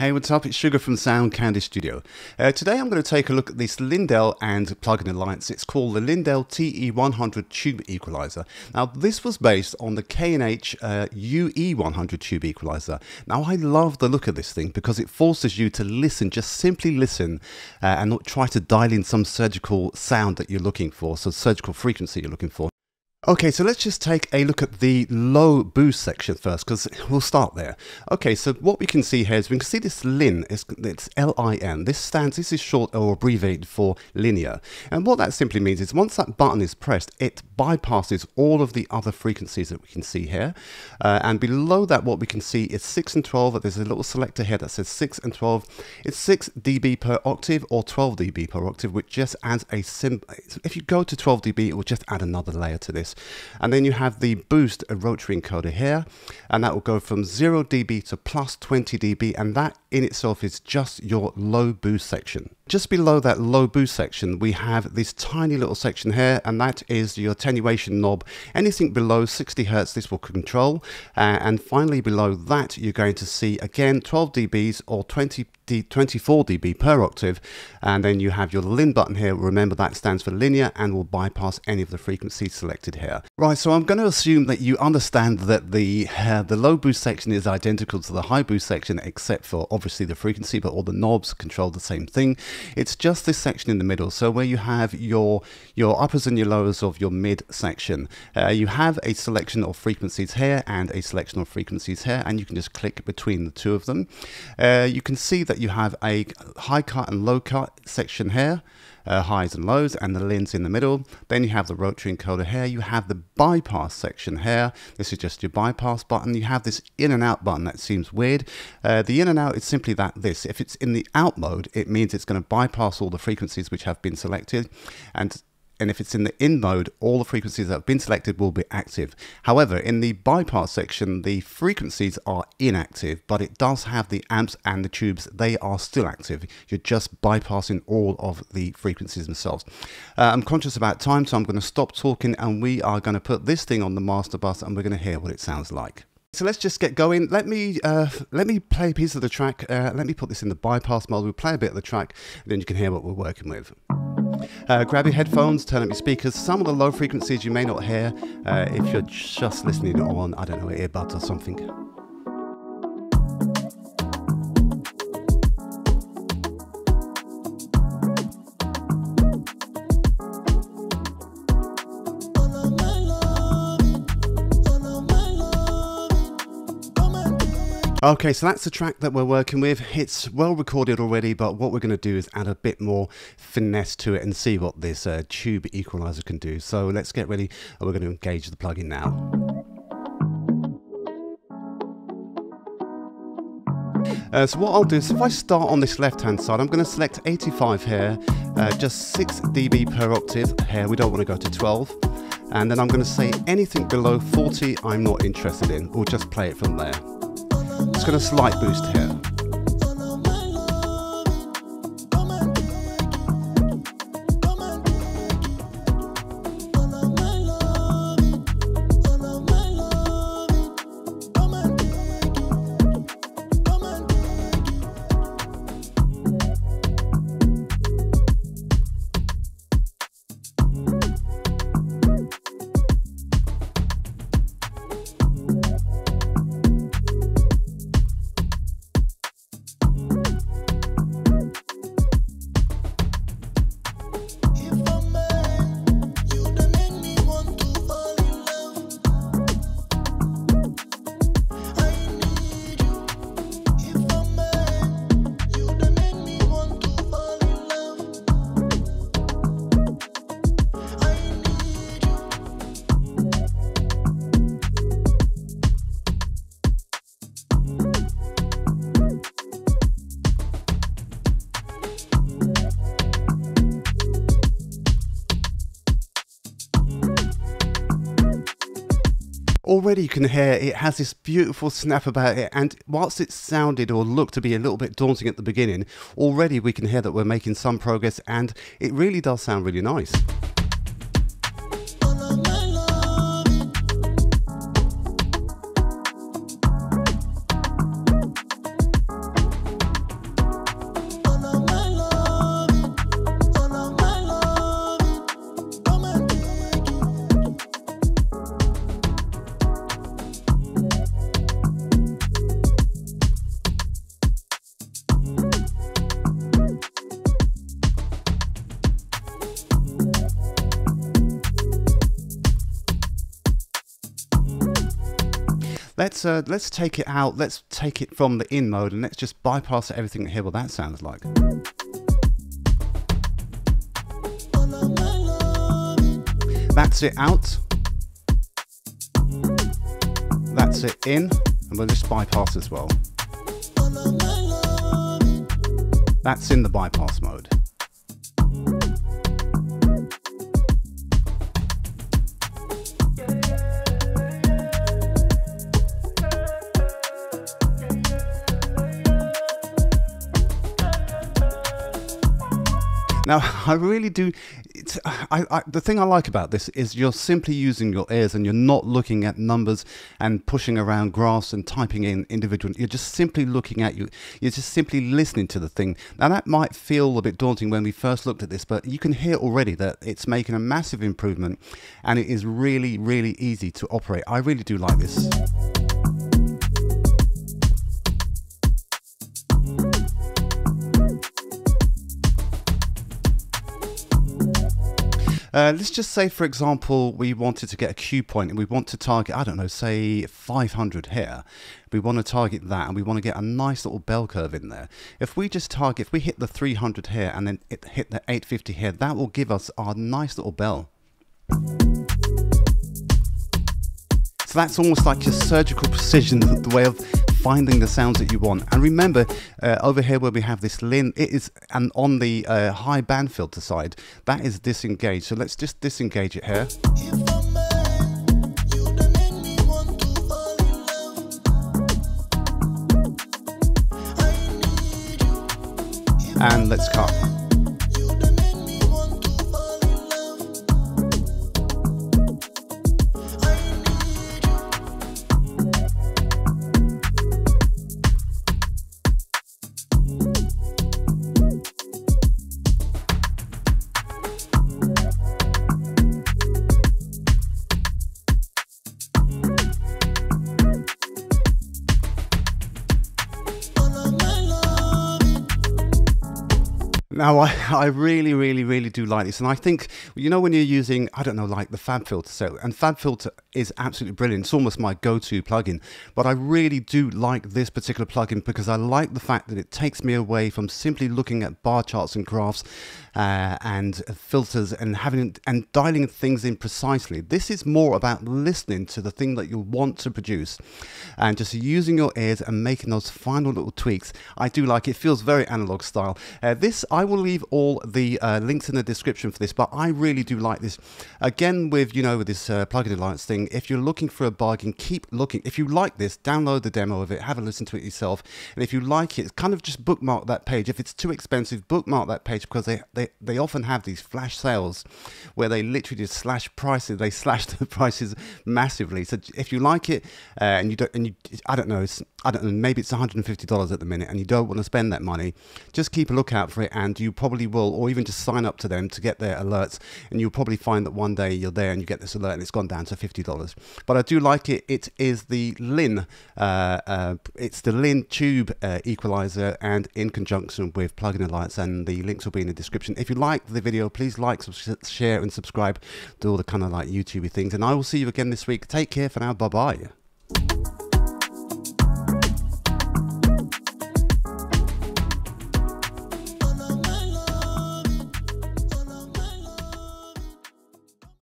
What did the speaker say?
Hey, what's up? It's Sugar from Sound Candy Studio. Today I'm going to take a look at this Lindell and plugin alliance. It's called the Lindell TE-100 Tube Equalizer. Now, this was based on the K&H UE-100 Tube Equalizer. Now, I love the look of this thing because it forces you to listen, just simply listen, and not try to dial in some surgical sound that you're looking for, so surgical frequency you're looking for. Okay, so let's just take a look at the low boost section first, because we'll start there. Okay, so what we can see here is we can see this LIN, it's L-I-N. This is short or abbreviated for linear. And what that simply means is once that button is pressed, it bypasses all of the other frequencies that we can see here. And below that, what we can see is 6 and 12. There's a little selector here that says 6 and 12. It's 6 dB per octave or 12 dB per octave, which just adds a if you go to 12 dB, it will just add another layer to this. And then you have the boost rotary encoder here, and that will go from 0 dB to plus 20 dB, and that in itself is just your low boost section. Just below that low boost section, we have this tiny little section here, and that is your attenuation knob. Anything below 60 Hertz, this will control. And finally, below that, you're going to see again 12 dBs or 24 dB per octave. And then you have your LIN button here. Remember, that stands for linear and will bypass any of the frequencies selected here. Right, so I'm going to assume that you understand that the low boost section is identical to the high boost section, except for obviously the frequency, but all the knobs control the same thing. It's just this section in the middle, so where you have your uppers and your lowers of your mid section. You have a selection of frequencies here and a selection of frequencies here, and you can just click between the two of them. You can see that you have a high cut and low cut section here. Highs and lows, and the LINs in the middle. Then you have the rotary encoder here. You have the bypass section here. This is just your bypass button. You have this in and out button. That seems weird. The in and out is simply this. If it's in the out mode, it means it's going to bypass all the frequencies which have been selected, and if it's in the in mode, all the frequencies that have been selected will be active. However, in the bypass section, the frequencies are inactive, but it does have the amps and the tubes. They are still active. You're just bypassing all of the frequencies themselves. I'm conscious about time, so I'm going to stop talking, and we are going to put this thing on the master bus, and we're going to hear what it sounds like. So let's just get going. Let me play a piece of the track. Let me put this in the bypass mode. We'll play a bit of the track, and then you can hear what we're working with. Grab your headphones, turn up your speakers. Some of the low frequencies you may not hear if you're just listening on, I don't know, earbuds or something. Okay, so that's the track that we're working with. It's well recorded already, but what we're going to do is add a bit more finesse to it and see what this tube equalizer can do. So let's get ready, and we're going to engage the plugin now. So what I'll do is if I start on this left hand side, I'm going to select 85 here, just 6 dB per octave here. We don't want to go to 12. And then I'm going to say anything below 40 I'm not interested in. We'll just play it from there. It's got a slight boost here. Already you can hear it has this beautiful snap about it, and whilst it sounded or looked to be a little bit daunting at the beginning, already we can hear that we're making some progress, and it really does sound really nice. let's take it out. Let's take it from the in mode and let's just bypass everything and hear what that sounds like. That's it out. That's it in, and we'll just bypass as well. That's in the bypass mode. Now, I really do, the thing I like about this is you're simply using your ears and you're not looking at numbers and pushing around graphs and typing in individual. You're just simply looking at you're just simply listening to the thing. Now, that might feel a bit daunting when we first looked at this, but you can hear already that it's making a massive improvement and it is really, really easy to operate. I really do like this. Let's just say, for example, we wanted to get a cue point and we want to target, I don't know, say 500 here. We want to target that and we want to get a nice little bell curve in there. If we just target, if we hit the 300 here and then hit the 850 here, that will give us our nice little bell. So that's almost like your surgical precision, the way of finding the sounds that you want. And remember, over here where we have this Lin, it is, and on the high band filter side, that is disengaged. So let's just disengage it here. And let's cut. Now, I really, really, really do like this. And I think, you know, when you're using, I don't know, like the Fabfilter, so, and Fabfilter is absolutely brilliant. It's almost my go-to plugin. But I really do like this particular plugin because I like the fact that it takes me away from simply looking at bar charts and graphs and filters and dialing things in precisely. This is more about listening to the thing that you want to produce and just using your ears and making those final little tweaks. I do like it. It feels very analog style. I will leave all the links in the description for this, but I really do like this. Again, with, you know, with this plugin alliance thing, if you're looking for a bargain, keep looking. If you like this, download the demo of it, have a listen to it yourself, and if you like it, kind of just bookmark that page. If it's too expensive, bookmark that page, because they often have these flash sales where they literally just slash prices. They slash the prices massively. So if you like it and I don't know, maybe it's $150 at the minute and you don't want to spend that money, just keep a lookout for it, and you probably will, or even just sign up to them to get their alerts, and you'll probably find that one day you're there and you get this alert and it's gone down to $50. But I do like it. It is the Lin, it's the Lin tube equalizer, and in conjunction with Plugin Alliance, and the links will be in the description. If you like the video, please like, share and subscribe, do all the kind of like YouTubey things, and I will see you again this week. Take care for now. Bye bye.